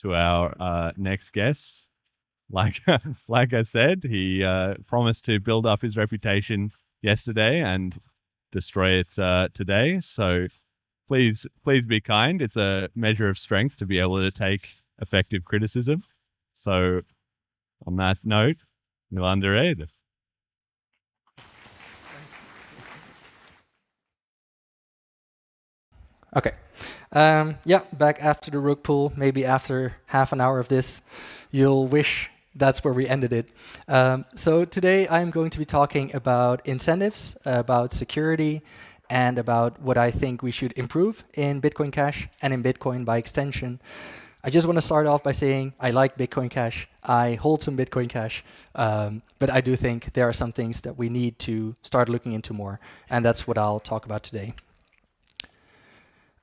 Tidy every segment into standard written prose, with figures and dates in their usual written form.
to our next guest. Like I said, he promised to build up his reputation yesterday and destroy it today. So please be kind. It's a measure of strength to be able to take effective criticism. So on that note, Milan Reede. Okay. Yeah, back after the rug pull, maybe after half an hour of this, you'll wish that's where we ended it. So today I'm going to be talking about incentives, about security, and about what I think we should improve in Bitcoin Cash and in Bitcoin by extension. I just want to start off by saying I like Bitcoin Cash. I hold some Bitcoin Cash, but I do think there are some things that we need to start looking into more, and that's what I'll talk about today.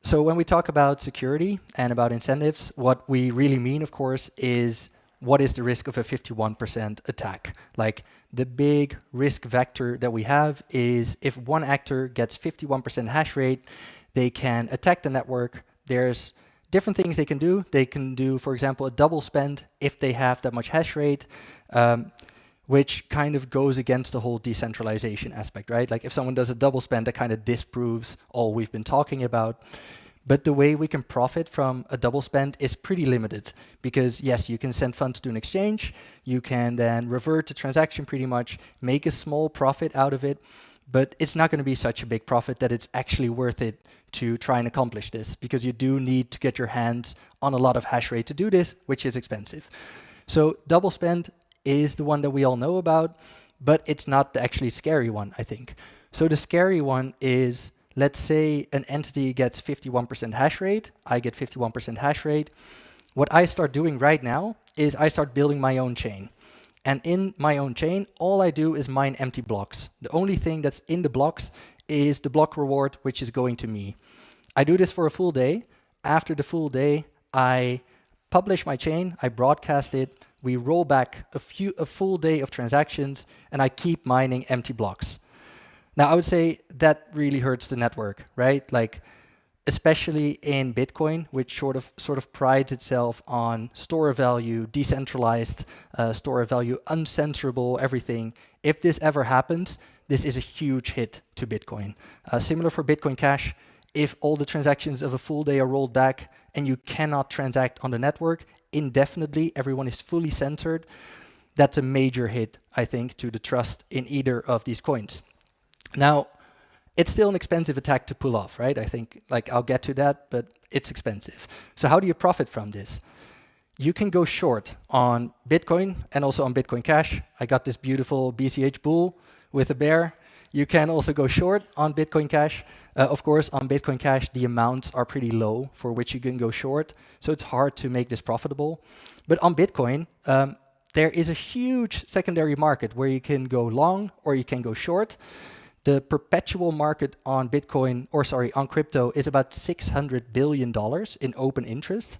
So when we talk about security and about incentives, what we really mean, of course, is what is the risk of a 51% attack? Like the big risk vector that we have is if one actor gets 51% hash rate, they can attack the network. There's different things they can do. They can do, for example, a double spend if they have that much hash rate, which kind of goes against the whole decentralization aspect, right? Like if someone does a double spend, that kind of disproves all we've been talking about. But the way we can profit from a double spend is pretty limited because yes, you can send funds to an exchange, you can then revert the transaction pretty much, make a small profit out of it, but it's not going to be such a big profit that it's actually worth it to try and accomplish this because you do need to get your hands on a lot of hash rate to do this, which is expensive. So double spend is the one that we all know about, but it's not the actually scary one, I think. So the scary one is, let's say an entity gets 51% hash rate, I get 51% hash rate. What I start doing right now is I start building my own chain. And in my own chain, all I do is mine empty blocks. The only thing that's in the blocks is the block reward, which is going to me. I do this for a full day. After the full day, I publish my chain, I broadcast it, we roll back a full day of transactions, and I keep mining empty blocks. Now, I would say that really hurts the network, right? Like, especially in Bitcoin, which sort of prides itself on store of value, decentralized store of value, uncensorable, everything. If this ever happens, this is a huge hit to Bitcoin. Similar for Bitcoin Cash, if all the transactions of a full day are rolled back and you cannot transact on the network indefinitely, everyone is fully censored, that's a major hit, I think, to the trust in either of these coins. Now, it's still an expensive attack to pull off, right? I think, like, I'll get to that, but it's expensive. So how do you profit from this? You can go short on Bitcoin and also on Bitcoin Cash. I got this beautiful BCH bull with a bear. You can also go short on Bitcoin Cash. Of course, on Bitcoin Cash, the amounts are pretty low for which you can go short, so it's hard to make this profitable. But on Bitcoin, there is a huge secondary market where you can go long or you can go short. The perpetual market on Bitcoin, on crypto, is about $600 billion in open interest.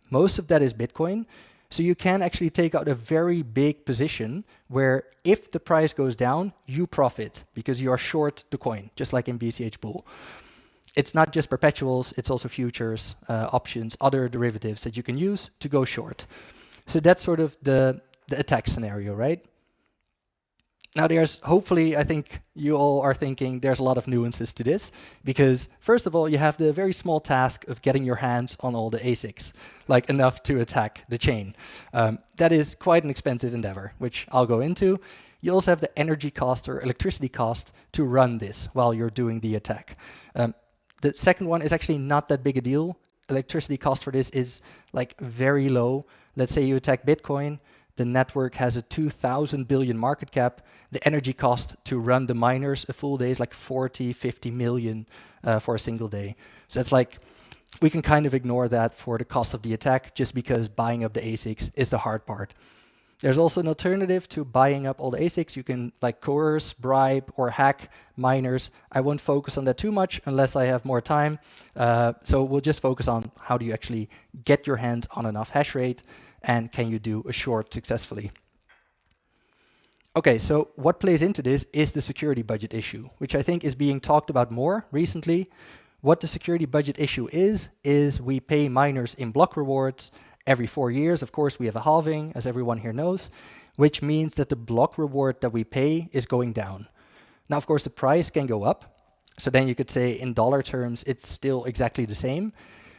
Most of that is Bitcoin. So you can actually take out a very big position where if the price goes down, you profit because you are short the coin, just like in BCH Bull. It's not just perpetuals, it's also futures, options, other derivatives that you can use to go short. So that's sort of the attack scenario, right? Now there's, hopefully, I think you all are thinking there's a lot of nuances to this, because first of all, you have the very small task of getting your hands on all the ASICs, like enough to attack the chain. That is quite an expensive endeavor, which I'll go into. You also have the energy cost or electricity cost to run this while you're doing the attack. The second one is actually not that big a deal. Electricity cost for this is like very low. Let's say you attack Bitcoin. The network has a 2,000 billion market cap. The energy cost to run the miners a full day is like 40, 50 million for a single day. So that's like, we can kind of ignore that for the cost of the attack just because buying up the ASICs is the hard part. There's also an alternative to buying up all the ASICs. You can like coerce, bribe, or hack miners. I won't focus on that too much unless I have more time. So we'll just focus on how do you actually get your hands on enough hash rate and can you do a short successfully. Okay, so what plays into this is the security budget issue, which I think is being talked about more recently. What the security budget issue is we pay miners in block rewards, every 4 years, of course, we have a halving, as everyone here knows, which means that the block reward that we pay is going down. Now, of course, the price can go up. So then you could say in dollar terms, it's still exactly the same.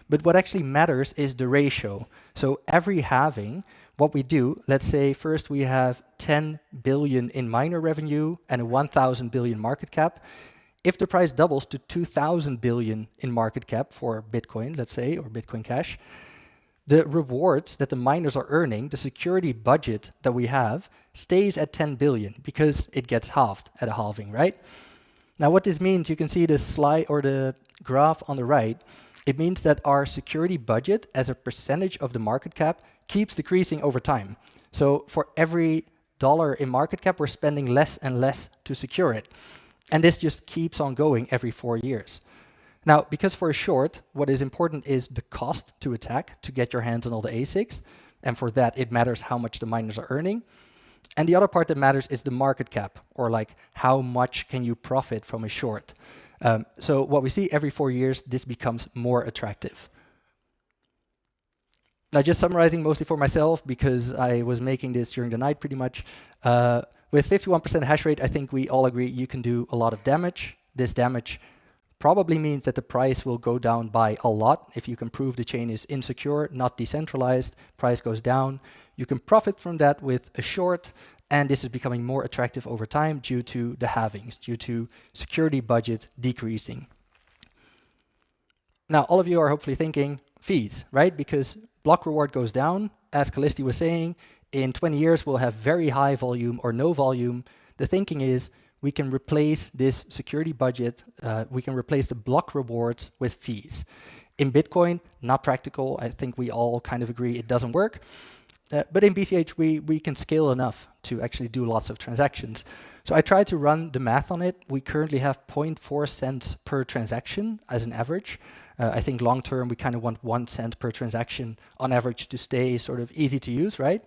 But what actually matters is the ratio. So every halving, what we do, let's say first we have 10 billion in miner revenue and a 1,000 billion market cap. If the price doubles to 2,000 billion in market cap for Bitcoin, let's say, or Bitcoin Cash, the rewards that the miners are earning, the security budget that we have, stays at 10 billion because it gets halved at a halving, right? Now, what this means, you can see the slide or the graph on the right. It means that our security budget as a percentage of the market cap keeps decreasing over time. So for every dollar in market cap, we're spending less and less to secure it. And this just keeps on going every 4 years. Now, because for a short, what is important is the cost to attack, to get your hands on all the ASICs. And for that, it matters how much the miners are earning. And the other part that matters is the market cap, or like how much can you profit from a short. So what we see every 4 years, this becomes more attractive. Now, just summarizing mostly for myself, because I was making this during the night pretty much. With 51% hash rate, I think we all agree you can do a lot of damage. This damage probably means that the price will go down by a lot. If you can prove the chain is insecure, not decentralized, price goes down. You can profit from that with a short, and this is becoming more attractive over time due to the halvings, due to security budget decreasing. Now, all of you are hopefully thinking fees, right? Because block reward goes down. As Callisti was saying, in 20 years, we'll have very high volume or no volume. The thinking is we can replace this security budget, we can replace the block rewards with fees. In Bitcoin, not practical. I think we all kind of agree it doesn't work. But in BCH, we can scale enough to actually do lots of transactions. So I tried to run the math on it. We currently have 0.4 cents per transaction as an average. I think long term, we kind of want 1 cent per transaction on average to stay sort of easy to use, right?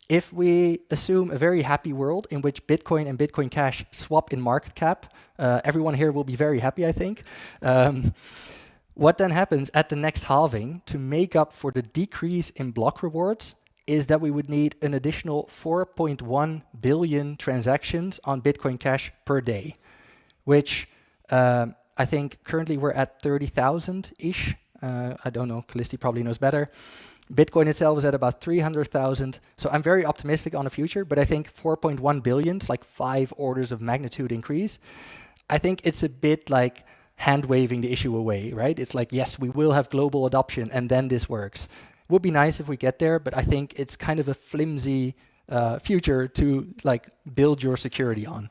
If we assume a very happy world in which Bitcoin and Bitcoin Cash swap in market cap, everyone here will be very happy, I think. What then happens at the next halving to make up for the decrease in block rewards is that we would need an additional 4.1 billion transactions on Bitcoin Cash per day, which I think currently we're at 30,000-ish. I don't know, Callisti probably knows better. Bitcoin itself is at about 300,000. So I'm very optimistic on the future, but I think 4.1 billion is like 5 orders of magnitude increase. I think it's a bit like hand waving the issue away, right? It's like, yes, we will have global adoption and then this works. Would be nice if we get there, but I think it's kind of a flimsy future to like build your security on.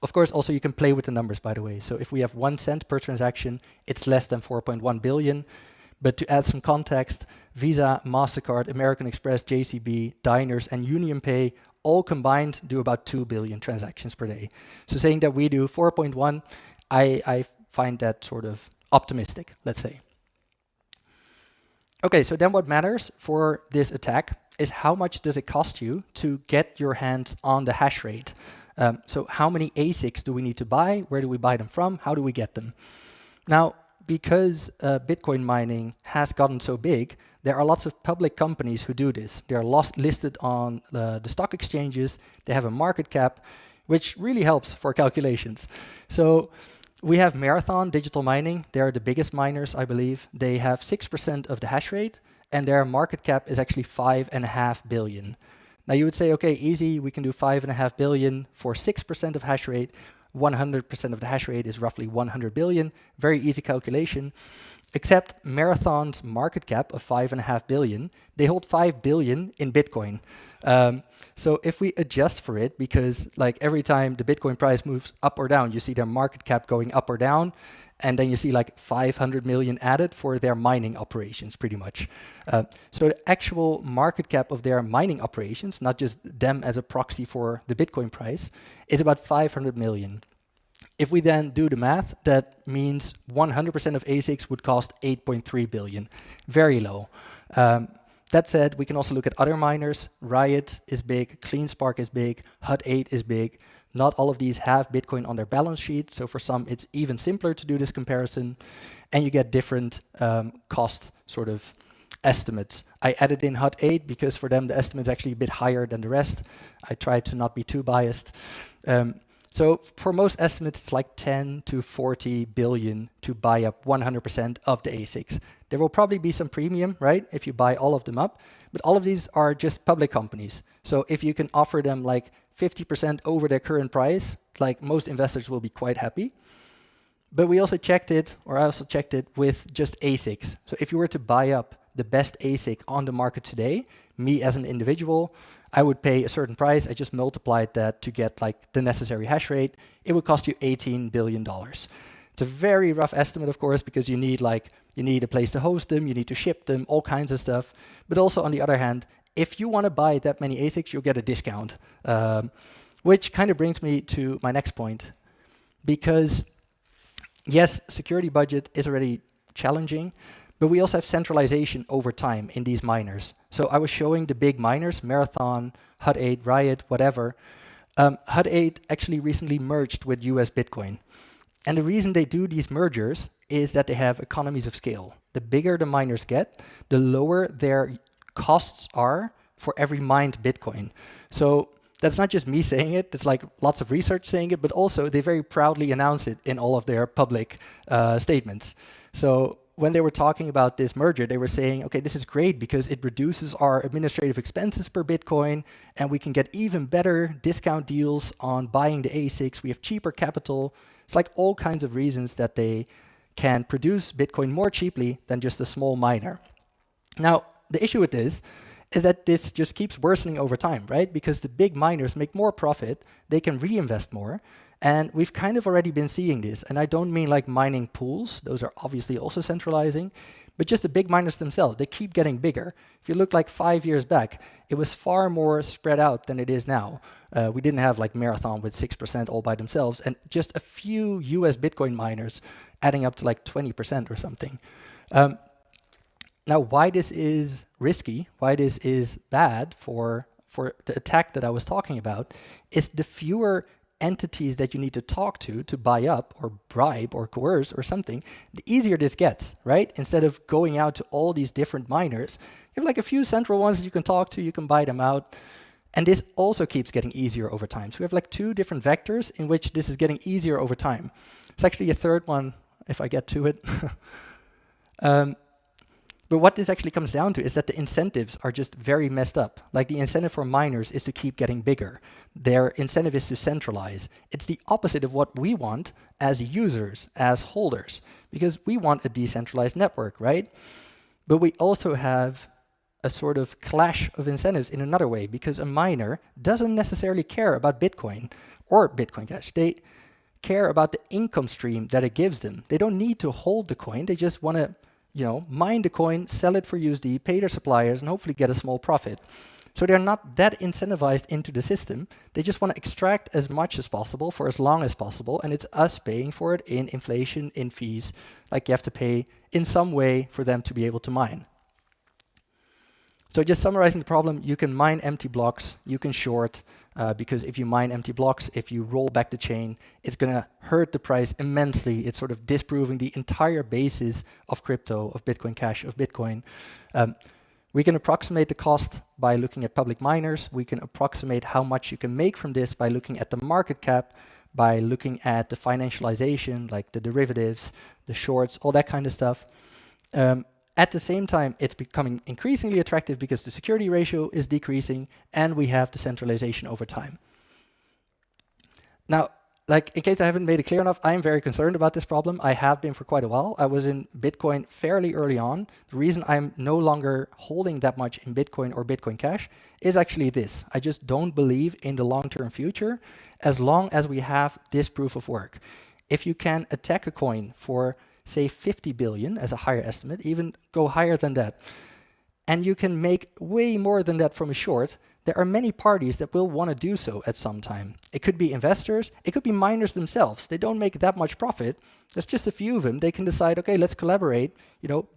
Of course, also you can play with the numbers, by the way. So if we have 1 cent per transaction, it's less than 4.1 billion. But to add some context, Visa, MasterCard, American Express, JCB, Diners, and UnionPay all combined do about 2 billion transactions per day. So saying that we do 4.1, I find that sort of optimistic, let's say. Okay, so then what matters for this attack is how much does it cost you to get your hands on the hash rate? So how many ASICs do we need to buy? Where do we buy them from? How do we get them? Now, because Bitcoin mining has gotten so big, there are lots of public companies who do this. They are listed on the stock exchanges. They have a market cap, which really helps for calculations. So we have Marathon Digital Mining. They are the biggest miners, I believe. They have 6% of the hash rate, and their market cap is actually 5.5 billion. Now you would say, okay, easy, we can do 5.5 billion for 6% of hash rate. 100% of the hash rate is roughly 100 billion. Very easy calculation. Except Marathon's market cap of 5.5 billion, they hold 5 billion in Bitcoin. So if we adjust for it, because like every time the Bitcoin price moves up or down, you see their market cap going up or down, and then you see like 500 million added for their mining operations, pretty much. So the actual market cap of their mining operations, not just them as a proxy for the Bitcoin price, is about 500 million. If we then do the math, that means 100% of ASICs would cost 8.3 billion. Very low. That said, we can also look at other miners. Riot is big, CleanSpark is big, Hut8 is big. Not all of these have Bitcoin on their balance sheet, so for some it's even simpler to do this comparison, and you get different cost sort of estimates. I added in Hut 8 because for them the estimate's actually a bit higher than the rest. I try to not be too biased. So for most estimates, it's like 10 to 40 billion to buy up 100% of the ASICs. There will probably be some premium, right, if you buy all of them up, but all of these are just public companies. So if you can offer them like 50% over their current price, like most investors will be quite happy. But we also checked it, or I also checked it with just ASICs. So if you were to buy up the best ASIC on the market today, me as an individual, I would pay a certain price. I just multiplied that to get like the necessary hash rate. It would cost you $18 billion. It's a very rough estimate, of course, because you need a place to host them, you need to ship them, all kinds of stuff. But also on the other hand, if you want to buy that many ASICs, you'll get a discount, which kind of brings me to my next point. Because yes, security budget is already challenging, but we also have centralization over time in these miners. So I was showing the big miners, Marathon, Hut 8, Riot, whatever. Hut 8 actually recently merged with US Bitcoin. And the reason they do these mergers is that they have economies of scale. The bigger the miners get, the lower their costs are for every mined Bitcoin. So that's not just me saying it, it's like lots of research saying it, but also they very proudly announce it in all of their public statements. So when they were talking about this merger, they were saying, okay, this is great because it reduces our administrative expenses per Bitcoin and we can get even better discount deals on buying the ASICs. We have cheaper capital. It's like all kinds of reasons that they can produce Bitcoin more cheaply than just a small miner. Now, the issue with this is that this just keeps worsening over time, right? Because the big miners make more profit, they can reinvest more, and we've kind of already been seeing this. And I don't mean like mining pools, those are obviously also centralizing, but just the big miners themselves, they keep getting bigger. If you look like 5 years back, it was far more spread out than it is now. We didn't have like Marathon with 6% all by themselves, and just a few US Bitcoin miners adding up to like 20% or something. Now, why this is risky, why this is bad for the attack that I was talking about, is the fewer entities that you need to talk to buy up or bribe or coerce or something, the easier this gets, right? Instead of going out to all these different miners, you have like a few central ones that you can talk to, you can buy them out. And this also keeps getting easier over time. So we have like two different vectors in which this is getting easier over time. It's actually a third one, if I get to it. But what this actually comes down to is that the incentives are just very messed up. Like the incentive for miners is to keep getting bigger. Their incentive is to centralize. It's the opposite of what we want as users, as holders, because we want a decentralized network, right? But we also have a sort of clash of incentives in another way, because a miner doesn't necessarily care about Bitcoin or Bitcoin Cash. They care about the income stream that it gives them. They don't need to hold the coin. They just want to mine the coin, sell it for USD, pay their suppliers, and hopefully get a small profit. So they're not that incentivized into the system. They just want to extract as much as possible for as long as possible, and it's us paying for it in inflation, in fees. Like you have to pay in some way for them to be able to mine. So just summarizing the problem, you can mine empty blocks, you can short, because if you mine empty blocks, if you roll back the chain, it's going to hurt the price immensely. It's sort of disproving the entire basis of crypto, of Bitcoin Cash, of Bitcoin. We can approximate the cost by looking at public miners. We can approximate how much you can make from this by looking at the market cap, by looking at the financialization, like the derivatives, the shorts, all that kind of stuff. At the same time, it's becoming increasingly attractive because the security ratio is decreasing and we have the centralization over time. Now, like in case I haven't made it clear enough, I am very concerned about this problem. I have been for quite a while. I was in Bitcoin fairly early on. The reason I'm no longer holding that much in Bitcoin or Bitcoin Cash is actually this. I just don't believe in the long-term future as long as we have this proof of work. If you can attack a coin for say 50 billion as a higher estimate, even go higher than that, and you can make way more than that from a short, there are many parties that will want to do so at some time. It could be investors, it could be miners themselves. They don't make that much profit. There's just a few of them. They can decide, okay, let's collaborate,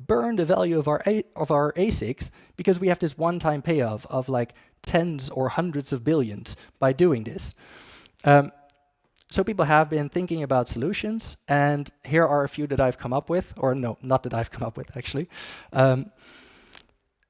burn the value of our ASICs because we have this one-time payoff of like tens or hundreds of billions by doing this. So people have been thinking about solutions, and here are a few that I've come up with, or no, not that I've come up with actually.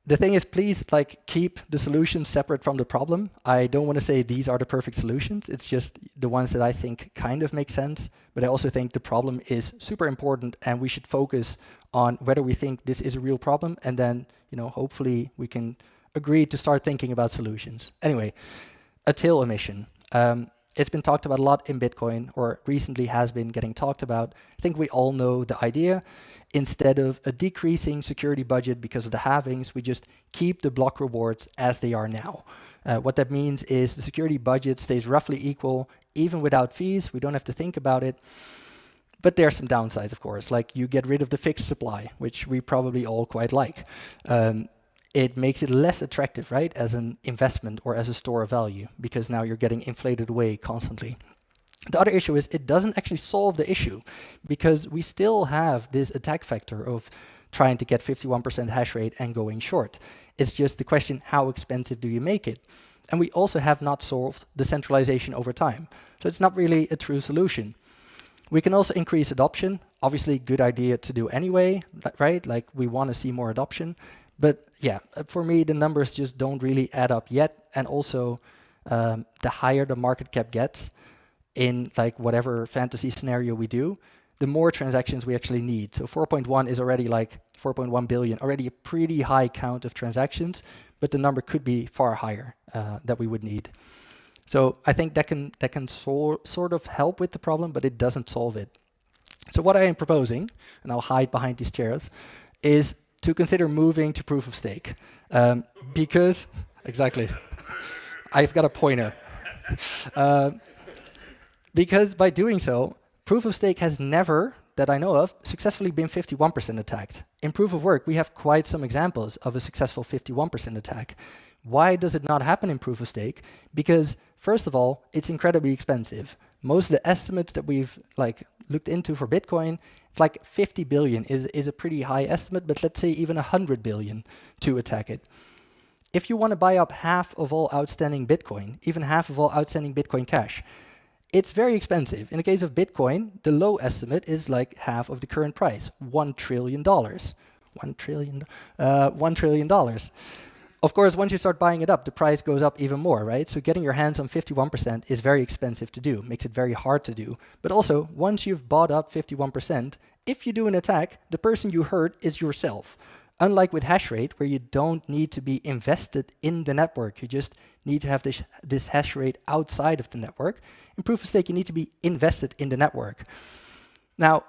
The thing is, please keep the solutions separate from the problem. I don't want to say these are the perfect solutions. It's just the ones that I think kind of make sense. But I also think the problem is super important, and we should focus on whether we think this is a real problem, and then hopefully we can agree to start thinking about solutions. Anyway, a tail emission. It's been talked about a lot in Bitcoin, or recently has been getting talked about. I think we all know the idea. Instead of a decreasing security budget because of the halvings, we just keep the block rewards as they are now. What that means is the security budget stays roughly equal, even without fees. We don't have to think about it. But there are some downsides, of course, like you get rid of the fixed supply, which we probably all quite like. It makes it less attractive, right, as an investment or as a store of value, because now you're getting inflated away constantly. The other issue is it doesn't actually solve the issue, because we still have this attack factor of trying to get 51% hash rate and going short. It's just the question, how expensive do you make it? And we also have not solved the centralization over time. So it's not really a true solution. We can also increase adoption. Obviously, good idea to do anyway, right? Like we want to see more adoption. But yeah, for me, the numbers just don't really add up yet. And also, the higher the market cap gets in whatever fantasy scenario we do, the more transactions we actually need. So 4.1 is already 4.1 billion, already a pretty high count of transactions, but the number could be far higher that we would need. So I think that can sort of help with the problem, but it doesn't solve it. So what I am proposing, and I'll hide behind these chairs, is to consider moving to proof of stake. Because, exactly, I've got a pointer. Because by doing so, proof of stake has never, that I know of, successfully been 51% attacked. In proof of work, we have quite some examples of a successful 51% attack. Why does it not happen in proof of stake? Because first of all, it's incredibly expensive. Most of the estimates that we've looked into for Bitcoin, it's 50 billion is a pretty high estimate, but let's say even 100 billion to attack it. If you want to buy up half of all outstanding Bitcoin, even half of all outstanding Bitcoin Cash, it's very expensive. In the case of Bitcoin, the low estimate is half of the current price, $1 trillion. $1 trillion. Of course, once you start buying it up, the price goes up even more, right? So getting your hands on 51% is very expensive to do, makes it very hard to do. But also, once you've bought up 51%, if you do an attack, the person you hurt is yourself. Unlike with hash rate, where you don't need to be invested in the network, you just need to have this hash rate outside of the network. In proof of stake, you need to be invested in the network. Now,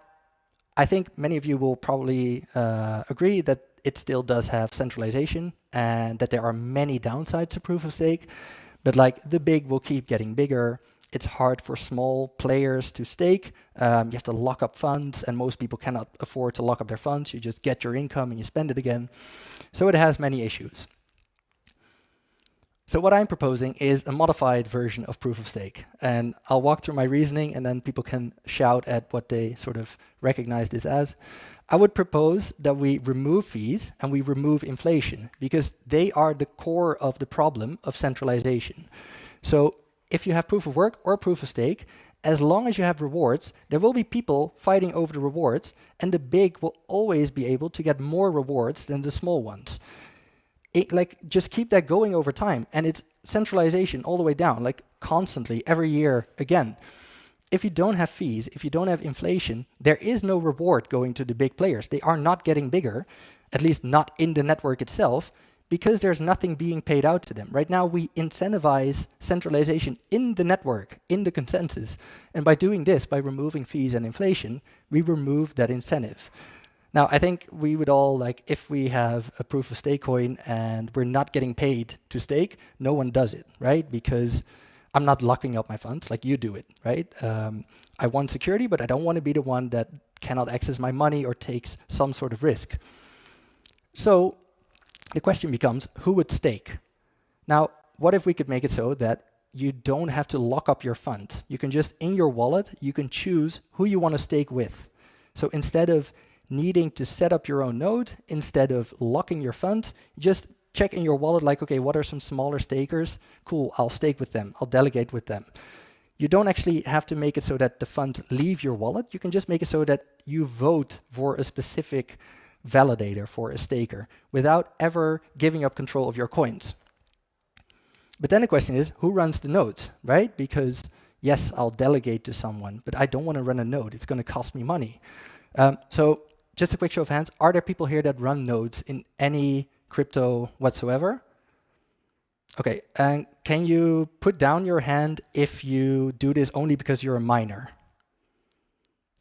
I think many of you will probably agree that it still does have centralization and that there are many downsides to proof of stake, but the big will keep getting bigger. It's hard for small players to stake. You have to lock up funds, and most people cannot afford to lock up their funds. You just get your income and you spend it again. So it has many issues. So what I'm proposing is a modified version of proof of stake. And I'll walk through my reasoning, and then people can shout at what they sort of recognize this as. I would propose that we remove fees and we remove inflation, because they are the core of the problem of centralization. So if you have proof of work or proof of stake, as long as you have rewards, there will be people fighting over the rewards, and the big will always be able to get more rewards than the small ones. Just keep that going over time, and it's centralization all the way down, constantly, every year again. If you don't have fees, if you don't have inflation, there is no reward going to the big players. They are not getting bigger, at least not in the network itself, because there's nothing being paid out to them. Right now, we incentivize centralization in the network, in the consensus. And by doing this, by removing fees and inflation, we remove that incentive. Now, I think we would all, if we have a proof of stake coin and we're not getting paid to stake, no one does it, right? Because I'm not locking up my funds like you do it, right? I want security, but I don't want to be the one that cannot access my money or takes some sort of risk. So the question becomes, who would stake? Now, what if we could make it so that you don't have to lock up your funds? You can just, in your wallet, you can choose who you want to stake with. So instead of needing to set up your own node, instead of locking your funds, just check in your wallet okay, what are some smaller stakers? Cool, I'll stake with them. I'll delegate with them. You don't actually have to make it so that the funds leave your wallet. You can just make it so that you vote for a specific validator for a staker without ever giving up control of your coins. But then the question is, who runs the nodes, right? Because yes, I'll delegate to someone, but I don't want to run a node. It's going to cost me money. So just a quick show of hands. Are there people here that run nodes in any crypto whatsoever? Okay, and can you put down your hand if you do this only because you're a miner?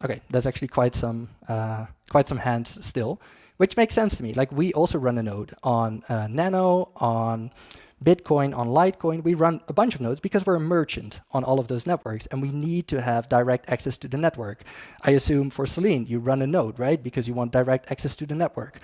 Okay, that's actually quite some hands still, which makes sense to me. Like, we also run a node on Nano, on Bitcoin, on Litecoin. We run a bunch of nodes because we're a merchant on all of those networks, and we need to have direct access to the network. I assume for Selene, you run a node, right? Because you want direct access to the network.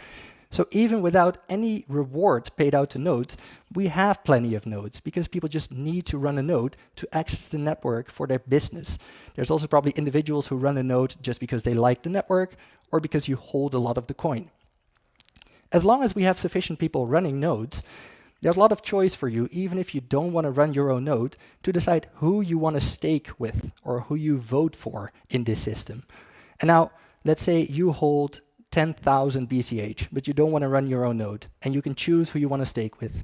So even without any reward paid out to nodes, we have plenty of nodes because people just need to run a node to access the network for their business. There's also probably individuals who run a node just because they like the network or because you hold a lot of the coin. As long as we have sufficient people running nodes, there's a lot of choice for you, even if you don't want to run your own node, to decide who you want to stake with or who you vote for in this system. And now, let's say you hold 10,000 BCH, but you don't want to run your own node, and you can choose who you want to stake with.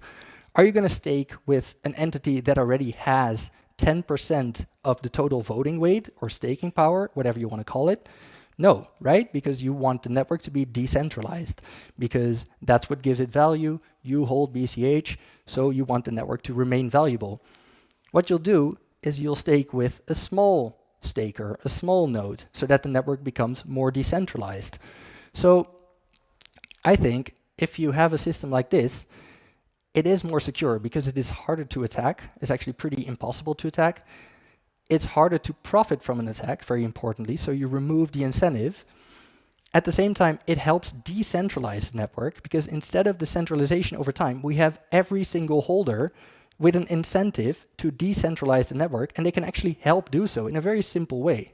Are you going to stake with an entity that already has 10% of the total voting weight or staking power, whatever you want to call it? No, right? Because you want the network to be decentralized, because that's what gives it value. You hold BCH, so you want the network to remain valuable. What you'll do is you'll stake with a small staker, a small node, so that the network becomes more decentralized. So I think if you have a system like this, it is more secure because it is harder to attack. It's actually pretty impossible to attack. It's harder to profit from an attack, very importantly, so you remove the incentive. At the same time, it helps decentralize the network because instead of decentralization over time, we have every single holder with an incentive to decentralize the network, and they can actually help do so in a very simple way.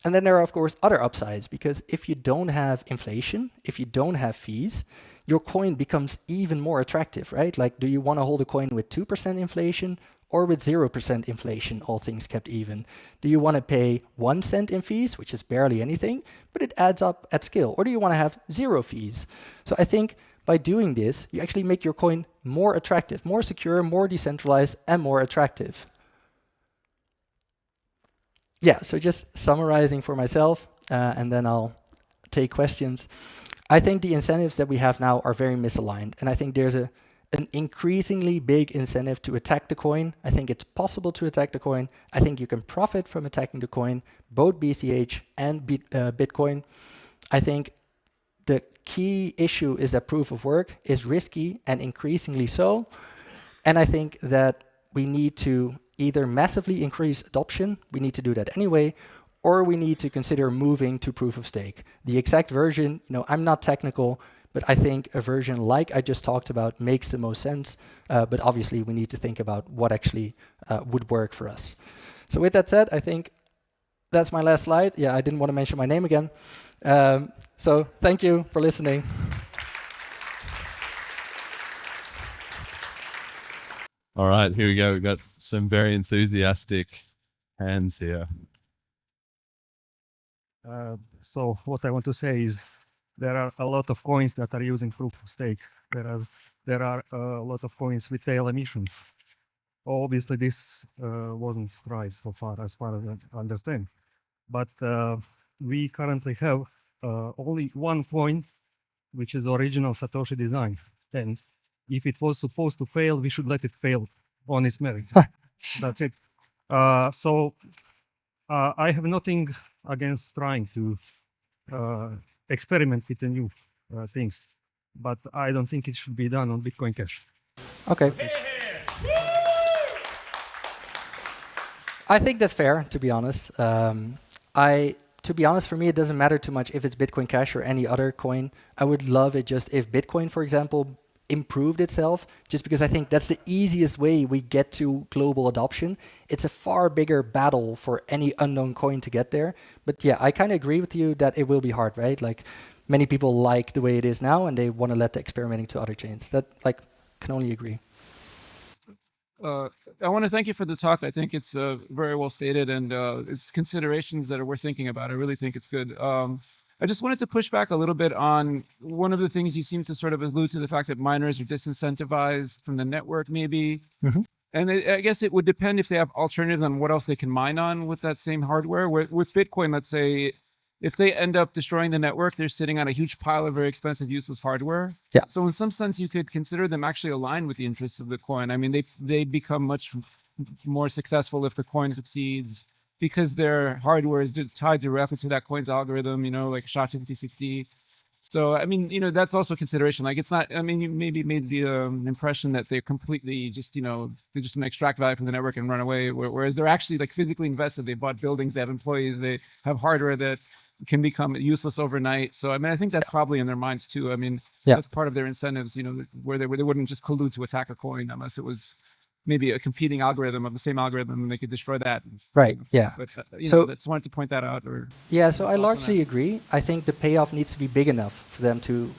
And then there are, of course, other upsides, because if you don't have inflation, if you don't have fees, your coin becomes even more attractive, right? Like, do you want to hold a coin with 2% inflation or with 0% inflation, all things kept even? Do you want to pay 1 cent in fees, which is barely anything, but it adds up at scale? Or do you want to have 0 fees? So I think by doing this, you actually make your coin more attractive, more secure, more decentralized, and more attractive. Yeah, so just summarizing for myself, and then I'll take questions. I think the incentives that we have now are very misaligned, and I think there's an increasingly big incentive to attack the coin. I think it's possible to attack the coin. I think you can profit from attacking the coin, both BCH and Bitcoin. I think the key issue is that proof of work is risky and increasingly so. And I think that we need to either massively increase adoption, we need to do that anyway, or we need to consider moving to proof of stake. The exact version, I'm not technical, but I think a version like I just talked about makes the most sense. But obviously we need to think about what actually would work for us. So with that said, I think that's my last slide. Yeah, I didn't want to mention my name again. So thank you for listening. All right, here we go. We've got some very enthusiastic hands here. So what I want to say is there are a lot of coins that are using proof of stake, whereas there are a lot of coins with tail emissions. Obviously, this wasn't tried so far as I understand. But we currently have only one coin, which is original Satoshi design. And if it was supposed to fail, we should let it fail on its merits. That's it. So I have nothing against trying to experiment with the new things, but I don't think it should be done on Bitcoin Cash. Okay. I think that's fair, to be honest. To be honest, for me, it doesn't matter too much if it's Bitcoin Cash or any other coin. I would love it just if Bitcoin, for example, improved itself, just because I think that's the easiest way we get to global adoption. It's a far bigger battle for any unknown coin to get there. But yeah, I kind of agree with you that it will be hard, right? Like, many people like the way it is now and they want to let the experimenting to other chains. That, like, can only agree. I want to thank you for the talk. I think it's very well stated, and it's considerations that are worth thinking about. I really think it's good. I just wanted to push back a little bit on one of the things you seem to sort of allude to, the fact that miners are disincentivized from the network, maybe. Mhm. And I guess it would depend if they have alternatives on what else they can mine on with that same hardware. With Bitcoin, let's say, if they end up destroying the network, they're sitting on a huge pile of very expensive, useless hardware. Yeah. So in some sense, you could consider them actually aligned with the interests of the coin. I mean, they become much more successful if the coin succeeds, because their hardware is tied directly to that coin's algorithm, you know, like SHA-256D. So, I mean, you know, that's also a consideration. Like, it's not, I mean, you maybe made the impression that they're completely just, you know, they just extract value from the network and run away. Whereas they're actually like physically invested. They bought buildings, they have employees, they have hardware that can become useless overnight. So, I mean, I think that's probably in their minds too. I mean, that's part of their incentives, you know, where they wouldn't just collude to attack a coin unless it was maybe a competing algorithm of the same algorithm, and they could destroy that. Right. Yeah. But you know, just wanted to point that out. Or yeah. So I largely agree. I think the payoff needs to be big enough for them to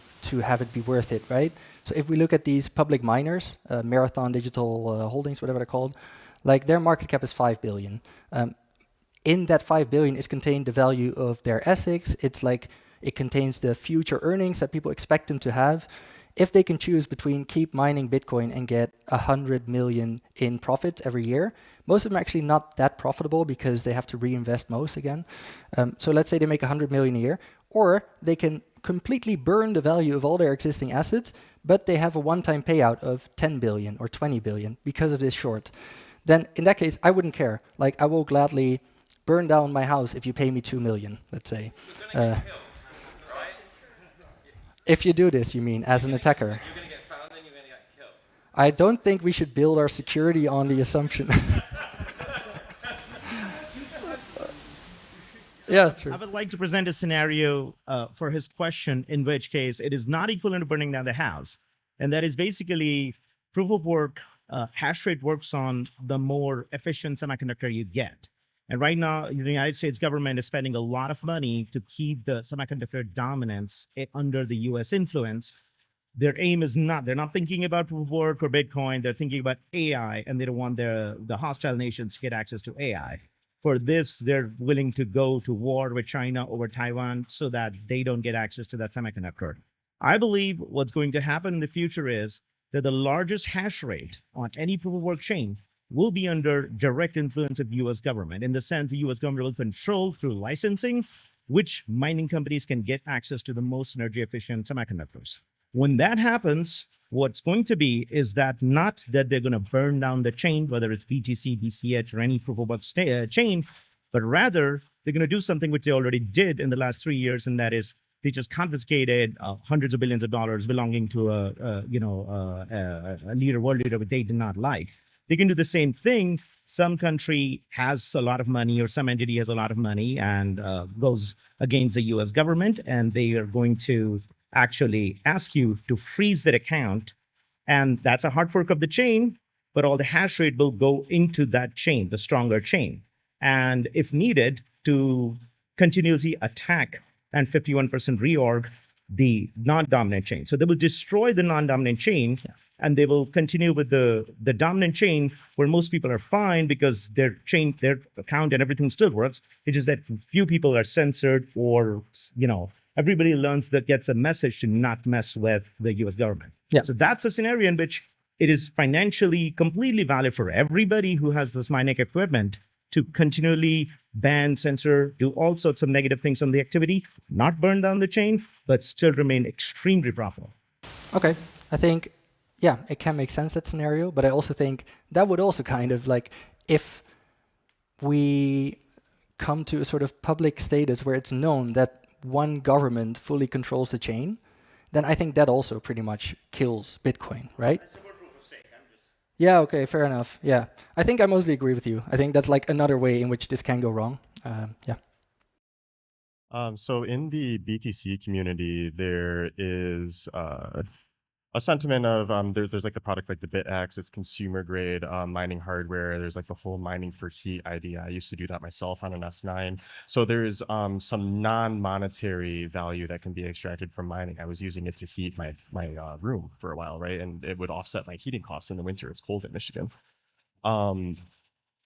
have it be worth it, right? So if we look at these public miners, Marathon Digital Holdings, whatever they're called, like their market cap is 5 billion. In that 5 billion is contained the value of their ASICs. It's like it contains the future earnings that people expect them to have. If they can choose between keep mining Bitcoin and get 100 million in profits every year, most of them are actually not that profitable because they have to reinvest most again. So let's say they make 100 million a year, or they can completely burn the value of all their existing assets, but they have a one-time payout of 10 billion or 20 billion because of this short. Then in that case, I wouldn't care. Like, I will gladly burn down my house if you pay me 2 million, let's say. If you do this, you mean, as an attacker? You're going to get found and you're going to get killed. I don't think we should build our security on the assumption. Yeah, true. I would like to present a scenario for his question, in which case it is not equivalent to burning down the house. And that is basically proof of work, hash rate works on the more efficient semiconductor you get. And right now, the United States government is spending a lot of money to keep the semiconductor dominance under the US influence. Their aim is they're not thinking about proof of work or Bitcoin, they're thinking about AI, and they don't want the hostile nations to get access to AI. For this, they're willing to go to war with China over Taiwan so that they don't get access to that semiconductor. I believe what's going to happen in the future is that the largest hash rate on any proof of work chain will be under direct influence of US government, in the sense the US government will control through licensing which mining companies can get access to the most energy efficient semiconductors. When that happens, what's going to be is that not that they're going to burn down the chain, whether it's BTC, BCH, or any proof of work chain, but rather they're going to do something which they already did in the last 3 years, and that is they just confiscated hundreds of billions of dollars belonging to a world leader that they did not like. They can do the same thing. Some country has a lot of money, or some entity has a lot of money and goes against the US government, and they are going to actually ask you to freeze that account. And that's a hard fork of the chain, but all the hash rate will go into that chain, the stronger chain. And if needed, to continuously attack and 51% reorg the non-dominant chain. So they will destroy the non-dominant chain, and they will continue with the dominant chain, where most people are fine because their chain, their account and everything still works. It's just that few people are censored, or, you know, everybody learns that gets a message to not mess with the US government. Yeah. So that's a scenario in which it is financially completely valid for everybody who has this mining equipment to continually ban, censor, do all sorts of negative things on the activity, not burn down the chain, but still remain extremely profitable. Okay, I think, yeah, it can make sense, that scenario, but I also think that would also kind of like, if we come to a sort of public status where it's known that one government fully controls the chain, then I think that also pretty much kills Bitcoin, right? Yeah, okay, fair enough. Yeah, I think I mostly agree with you. I think that's like another way in which this can go wrong. Yeah. So in the BTC community, there is a sentiment of there's like the product like the BitX, it's consumer grade mining hardware. There's like the whole mining for heat idea. I used to do that myself on an S9. So there's some non-monetary value that can be extracted from mining. I was using it to heat my room for a while, right? And it would offset my heating costs in the winter. It's cold in Michigan.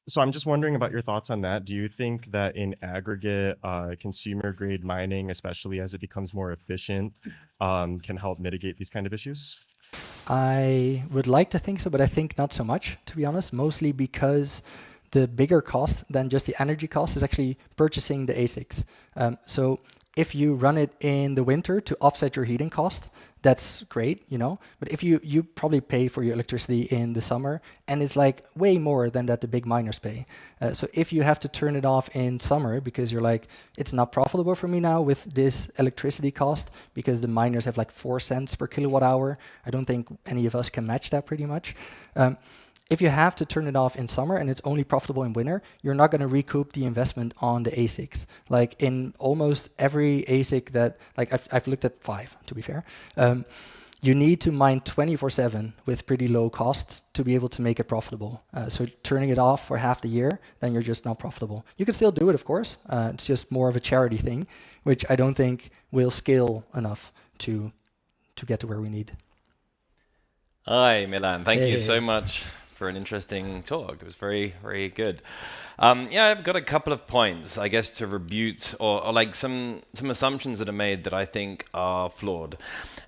So I'm just wondering about your thoughts on that. Do you think that in aggregate, consumer grade mining, especially as it becomes more efficient, can help mitigate these kind of issues? I would like to think so, but I think not so much, to be honest, mostly because the bigger cost than just the energy cost is actually purchasing the ASICs. So if you run it in the winter to offset your heating cost, that's great, you know. But if you probably pay for your electricity in the summer, and it's like way more than that the big miners pay. So if you have to turn it off in summer because you're like, it's not profitable for me now with this electricity cost because the miners have like 4 cents per kilowatt hour. I don't think any of us can match that pretty much. If you have to turn it off in summer and it's only profitable in winter, you're not going to recoup the investment on the ASICs. Like in almost every ASIC that, like I've looked at 5, to be fair, you need to mine 24/7 with pretty low costs to be able to make it profitable. So turning it off for half the year, then you're just not profitable. You can still do it, of course. It's just more of a charity thing, which I don't think will scale enough to get to where we need. Hi, Milan. Thank you so Hey. much for an interesting talk. It was very, very good. Yeah, I've got a couple of points, I guess, to rebut or like some assumptions that are made that I think are flawed.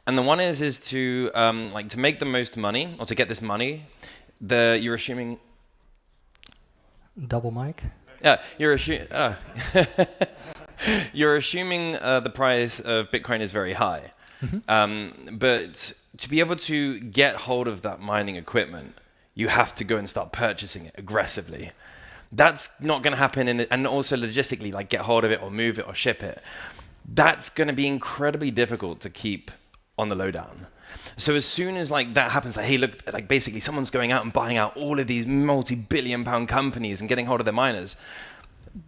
And the one is to like to make the most money or to get this money, you're assuming. Double mic. Yeah, you're assuming the price of Bitcoin is very high. But to be able to get hold of that mining equipment, you have to go and start purchasing it aggressively. That's not going to happen, and also logistically, like get hold of it or move it or ship it. That's going to be incredibly difficult to keep on the lowdown. So as soon as like that happens, like, hey, look, like basically someone's going out and buying out all of these multi-billion-pound companies and getting hold of their miners,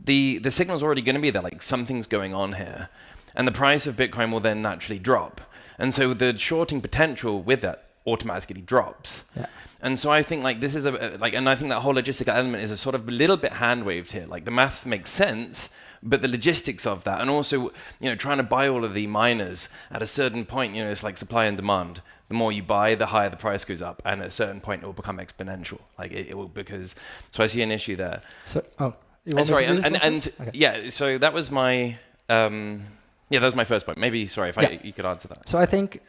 the signal's already going to be there, like something's going on here. And the price of Bitcoin will then naturally drop. And so the shorting potential with that automatically drops. Yeah. And so I think like this is and I think that whole logistical element is a sort of a little bit hand waved here. Like the maths makes sense, but the logistics of that, and also, you know, trying to buy all of the miners at a certain point, you know, it's like supply and demand. The more you buy, the higher the price goes up, and at a certain point it will become exponential. Like it will, because, so I see an issue there. So, you And want me sorry, to do this one and first? Okay. yeah, so that was my yeah, that was my first point. Maybe, sorry, if you could answer that. So I think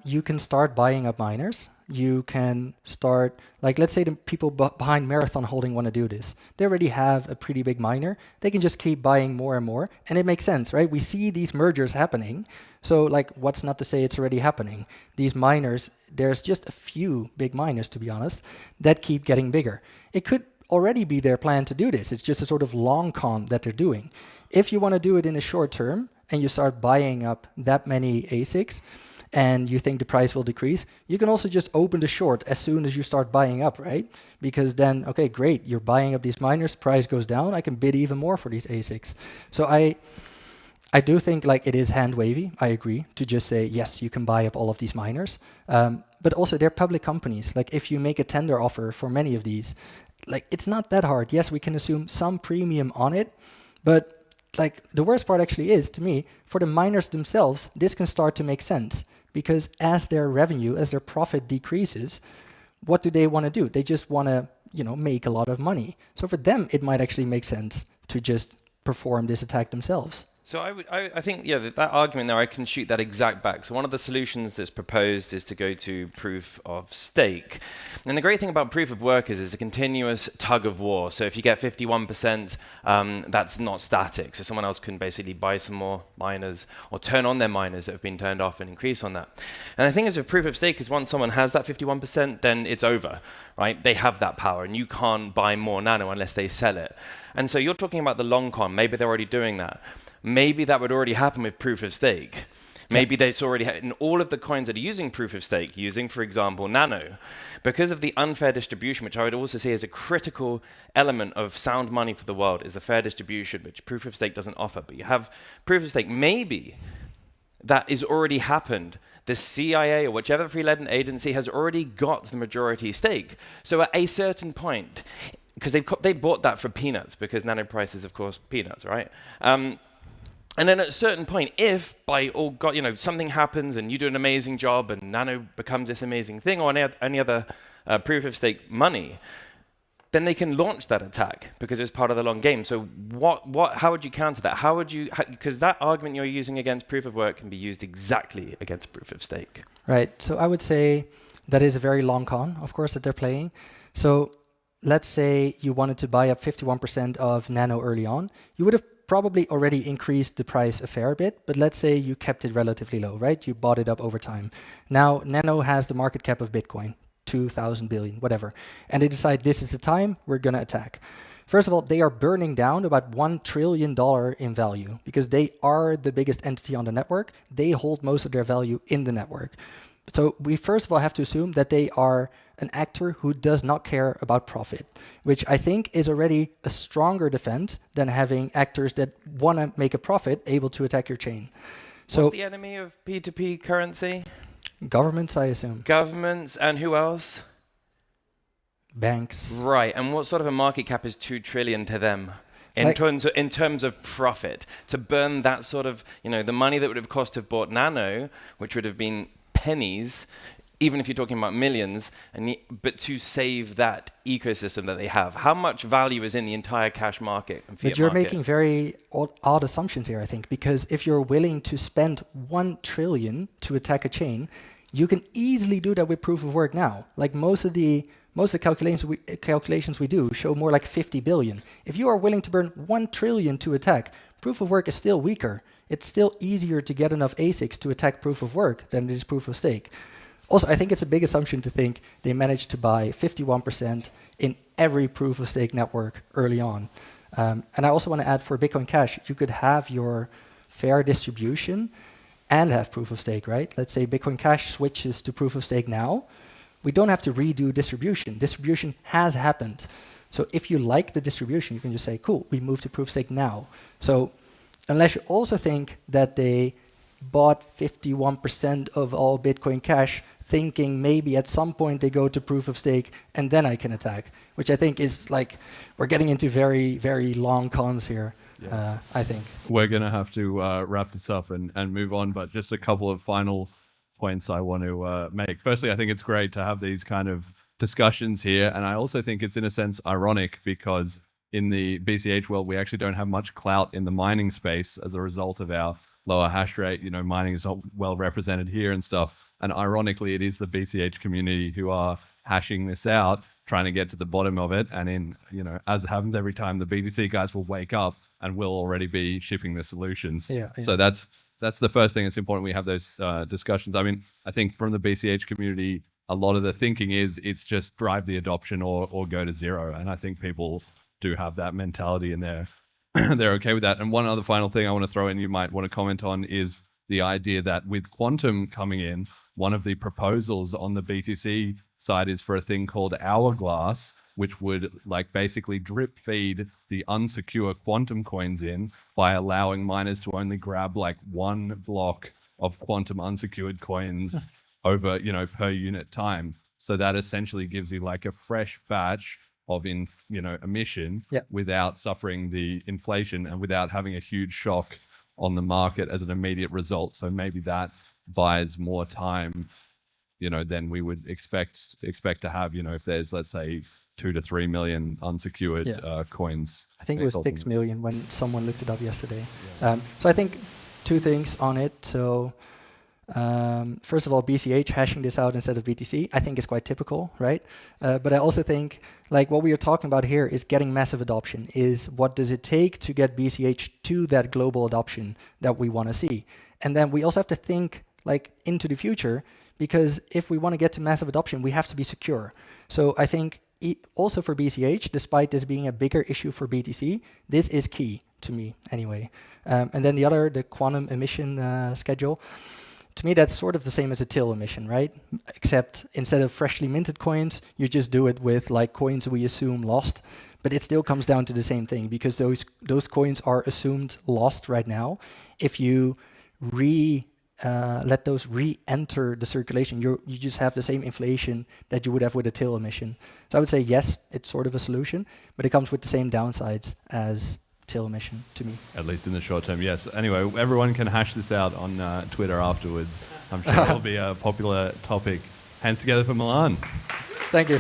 you can start buying up miners. You can start, like, let's say the people behind Marathon Holding want to do this. They already have a pretty big miner. They can just keep buying more and more. And it makes sense, right? We see these mergers happening. So, like, what's not to say it's already happening? These miners, there's just a few big miners, to be honest, that keep getting bigger. It could already be their plan to do this. It's just a sort of long con that they're doing. If you want to do it in a short term, and you start buying up that many ASICs and you think the price will decrease, you can also just open the short as soon as you start buying up, right? Because then, okay, great, you're buying up these miners, price goes down, I can bid even more for these ASICs. So I do think like it is hand wavy, I agree, to just say, yes, you can buy up all of these miners. But also they're public companies. Like if you make a tender offer for many of these, like it's not that hard. Yes, we can assume some premium on it, but like the worst part actually is, to me, for the miners themselves, this can start to make sense, because as their revenue, as their profit decreases, what do they want to do? They just want to, you know, make a lot of money. So for them, it might actually make sense to just perform this attack themselves. So I think, yeah, that argument there, I can shoot that exact back. So one of the solutions that's proposed is to go to proof of stake. And the great thing about proof of work is it's a continuous tug of war. So if you get 51%, that's not static. So someone else can basically buy some more miners or turn on their miners that have been turned off and increase on that. And the thing is with proof of stake is once someone has that 51%, then it's over, right? They have that power and you can't buy more nano unless they sell it. And so you're talking about the long con. Maybe they're already doing that. Maybe that would already happen with proof of stake. Maybe there's already, in all of the coins that are using proof of stake, using, for example, nano, because of the unfair distribution, which I would also say is a critical element of sound money for the world, is the fair distribution, which proof of stake doesn't offer. But you have proof of stake. Maybe that is already happened. The CIA or whichever free-led agency has already got the majority stake. So at a certain point, because they bought that for peanuts, because nano price is, of course, peanuts, right? And then at a certain point, if by all God, you know, something happens and you do an amazing job and nano becomes this amazing thing, or any other proof of stake money, then they can launch that attack because it's part of the long game. So how would you counter that? Because that argument you're using against proof of work can be used exactly against proof of stake. Right. So I would say that is a very long con, of course, that they're playing. So let's say you wanted to buy up 51% of Nano early on. You would have probably already increased the price a fair bit, but let's say you kept it relatively low, right? You bought it up over time. Now, Nano has the market cap of Bitcoin. 2,000 billion, whatever. And they decide this is the time we're going to attack. First of all, they are burning down about $1 trillion in value because they are the biggest entity on the network. They hold most of their value in the network. So we first of all have to assume that they are an actor who does not care about profit, which I think is already a stronger defense than having actors that want to make a profit able to attack your chain. So what's the enemy of P2P currency? Governments, I assume. Governments, and who else? Banks. Right, and what sort of a market cap is 2 trillion to them? In terms of profit, to burn that sort of, the money that would have cost to have bought Nano, which would have been pennies, even if you're talking about millions, but to save that ecosystem that they have, how much value is in the entire cash market and fiat But you're market? making very odd assumptions here, I think, because if you're willing to spend 1 trillion to attack a chain, you can easily do that with proof of work now. Like most of the calculations we do show more like 50 billion. If you are willing to burn 1 trillion to attack, proof of work is still weaker. It's still easier to get enough ASICs to attack proof of work than it is proof of stake. Also, I think it's a big assumption to think they managed to buy 51% in every proof of stake network early on. And I also want to add for Bitcoin Cash, you could have your fair distribution and have proof of stake, right? Let's say Bitcoin Cash switches to proof of stake now. We don't have to redo distribution. Distribution has happened. So if you like the distribution, you can just say, cool, we move to proof of stake now. So unless you also think that they bought 51% of all Bitcoin Cash, thinking maybe at some point they go to proof of stake and then I can attack, which I think is like, we're getting into very, very long cons here. Yes. I think. We're going to have to wrap this up and move on, but just a couple of final points I want to make. Firstly, I think it's great to have these kind of discussions here, and I also think it's in a sense ironic because in the BCH world, we actually don't have much clout in the mining space as a result of our lower hash rate. Mining is not well represented here and stuff. And ironically, it is the BCH community who are hashing this out, trying to get to the bottom of it. And as happens every time, the BTC guys will wake up and will already be shipping the solutions. Yeah. So that's the first thing. It's important we have those discussions. I mean, I think from the BCH community, a lot of the thinking is it's just drive the adoption or go to zero. And I think people do have that mentality and they're okay with that. And one other final thing I want to throw in, you might want to comment on, is the idea that with quantum coming in, one of the proposals on the BTC side is for a thing called Hourglass, which would basically drip feed the unsecure quantum coins in by allowing miners to only grab one block of quantum unsecured coins over, per unit time. So that essentially gives you a fresh batch of emission without suffering the inflation and without having a huge shock on the market as an immediate result. So maybe that buys more time, than we would expect to have, if there's, let's say, 2 to 3 million unsecured coins. I think it was 6 million when someone looked it up yesterday. Yeah. So I think two things on it. So first of all, BCH hashing this out instead of BTC, I think is quite typical, right? But I also think what we are talking about here is getting massive adoption, is what does it take to get BCH to that global adoption that we want to see? And then we also have to think into the future, because if we want to get to massive adoption, we have to be secure. So I think also for BCH, despite this being a bigger issue for BTC, this is key to me anyway. And then the quantum emission schedule, to me, that's sort of the same as a till emission, right? Except instead of freshly minted coins, you just do it with coins we assume lost. But it still comes down to the same thing, because those coins are assumed lost right now. If you let those re-enter the circulation, you just have the same inflation that you would have with a till emission. So I would say yes, it's sort of a solution, but it comes with the same downsides as till emission to me. At least in the short term, yes. Anyway, everyone can hash this out on Twitter afterwards. I'm sure it'll be a popular topic. Hands together for Milan. Thank you.